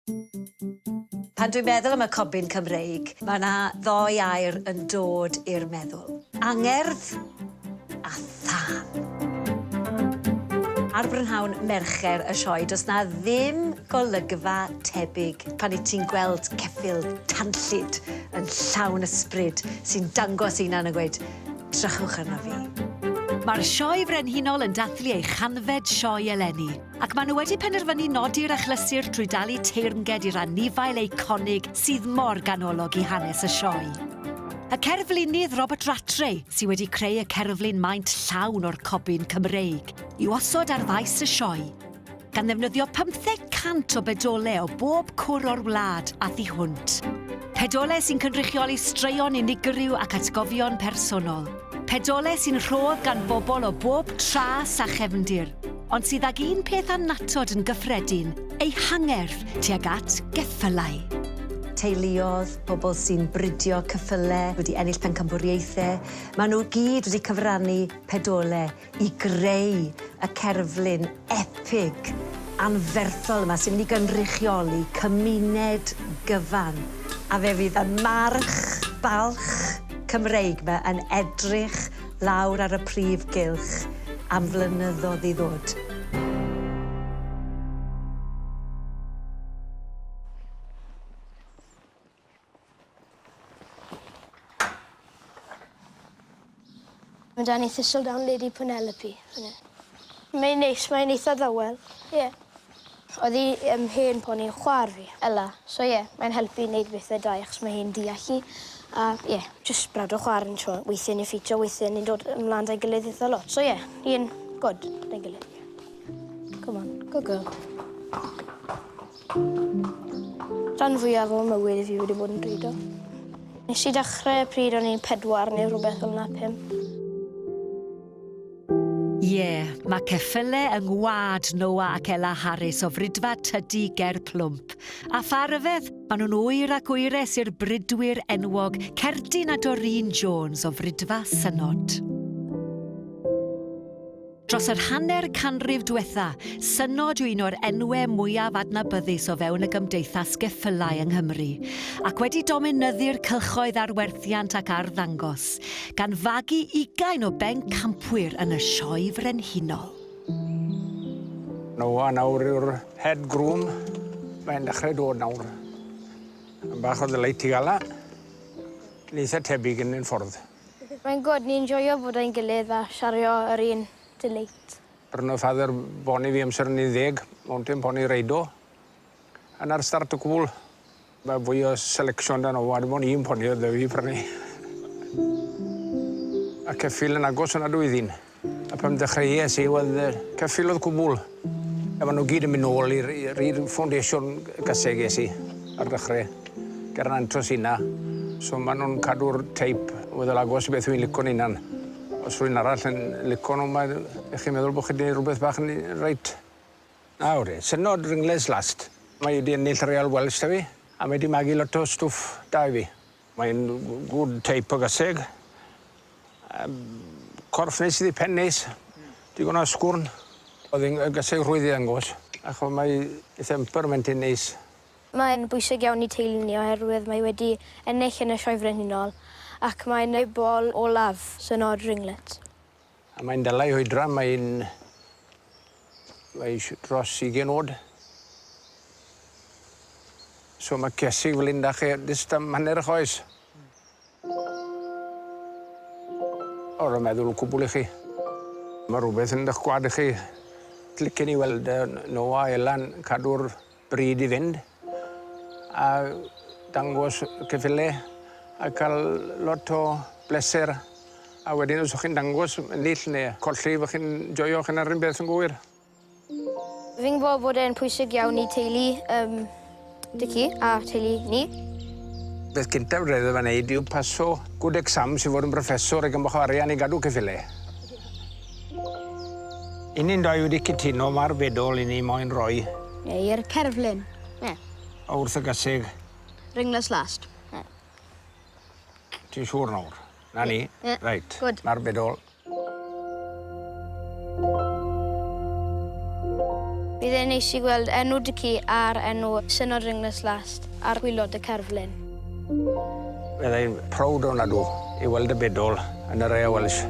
Pan dwi'n meddwl am y cobyn Cymreig, mae yna ddoi air yn dod i'r meddwl. Angerdd a thân. Ar brynhawn mercher y sioe, does na ddim golygfa tebyg pan i ti'n gweld ceffyl tanllyd yn llawn ysbryd sy'n dangos unan yn gweud, drychwch arno fi. Mae'r sioe frenhinol yn dathlu ei chanfed sioe eleni, ac maen nhw wedi penderfynu nodi'r achlysur trwy dalu teyrnged i'r anifail eiconig sydd mor ganolog i hanes y sioe. Y cerflunydd Robert Rattray, sydd wedi creu y cerflun maint llawn o'r cobyn Cymreig, i'w osod ar faes y sioe, gan ddefnyddio 500 o bedolau o bob cwr o'r wlad a thu hwnt. Pedolau sy'n cynrychioli straeon unigryw ac atgofion personol. Pedolau sy'n rhodd gan bobl o bob tras a chefndir, ond sydd ag un peth annatod yn gyffredin, ei hangerdd tuag at geffylau. Teuluodd, bobl sy'n bridio cyffylau, wedi ennill pencampwriaethau. Maen nhw gyd wedi cyfrannu pedolau i greu y cerflun epig, anferthol yma sy'n mynd i gynrychioli cymuned gyfan. A fe fydd y march, balch Cymreig yma yn edrych lawr ar y prif gylch am flynyddoedd i ddod. Mae da ni thistle down Lady Penelope. Mae'n neis, mae'n eitha ddawel. Ie. Oedd hi hen poni'n chwar fi, Ella. So ie, mae'n helpu i wneud bethau da, achos mae hi'n deall i. A ie, jyst brad o chwar yn tro. Weithiau ni'n ffitio, weithiau ni'n dod ymlaen da'i gilydd eitha lot. So ie, hi'n good da'i gilydd. Come on, good girl. Rhan fwyaf o mywyd i fi wedi bod yn bryd o. Nes i dechrau pryd o'n i'n 4 neu rhywbeth fel yna 5. Ie, mae ceffylau yng ngwad Noah ac Ella Harris o frydfa tydi ger plwmp. A pha ryfedd, maen nhw'n wyr ac wyres i'r brydwyr enwog Cerdyn a Doreen Jones o frydfa Synod. Dros yr hanner canrif diwetha, Synod yw un o'r enwau mwyaf adnabyddus o fewn y gymdeithas geffylau yng Nghymru, ac wedi dominyddu'r cylchoedd arwerthiant ac arddangos, gan fagu 20 o bencampwyr yn y sioe frenhinol. Noa nawr yw'r head groom. Mae'n dechrau dod nawr. Yn bach o ddylai ti gala. Neitha tebyg yn un ffordd. Mae'n god, ni'n joio bod ein gilydd a siario yr un deledu. Brno ffadr boni fi amser yn 10, mountain poni reido. Yn ar start o cwbl, mae fwy o selecsiwn da Noa, dim ond un poni oedd fi prynu. A ceffyl yn agos yna dwyddyn. A pam dechreuais i, oedd ceffyl oedd cwbl. A maen nhw gyd yn mynd nôl i'r foundation gyseges i ar dechrau. Ger yn antros hynna. So maen nhw'n cadw'r teip oedd y lagos i beth dwi'n lico'n unan. Os rwy'n arall yn lico nhw, mae chi'n meddwl bod chi wedi rhywbeth bach yn reit. Nawr, Synod ringles last. Mae wedi ennill Real Welsh da fi, a mae wedi magu lot o stwff da i fi. Mae'n good teip o gyseg. Corff neis iddi pen neis. Digon o sgwrn. Oedd hi'n gyseg rhwydd i ddangos. Achos mae eitha ympermentyn neis. Mae'n bwysig iawn i teulu ni oherwydd mae wedi ennill yn y sioe frenhinol ac mae'n ei bol olaf Synod ringlet. A mae'n dylai hwydra, mae'n dros 20 oed. So mae cesig fel un da chi, dys am hanner eich oes. O'r meddwl cwbl i chi. Mae rhywbeth yn eich gwad i chi. Licen i weld Noa a Ella'n cadw'r bryd i fynd. A dangos ceffylau a cael lot o bleser. A wedyn os chi'n dangos yn lill neu colli, fych chi'n joio chi'n ar un beth yn gywir. Fi'n gwybod bod e'n pwysig iawn i teulu dy ci a teulu ni. Beth gyntaf redd fan neud yw paso good exam sy'n fod yn broffesor ac yn bach o arian i gadw ceffylau. Uni'n doi wedi cytuno mae'r Bedol i ni moyn roi. I'r cerflun. A wrth y gysig. Ringles last. Ti'n siŵr nawr? Na ni? Reit. Good. Mae'r Bedol. Bydd e'n neis i gweld enw dy ci a'r enw Synod Ringnes Last a'r gwylod y cerflun. Byddai'n proud o'n adw i weld y Bedol yn yr Welsh.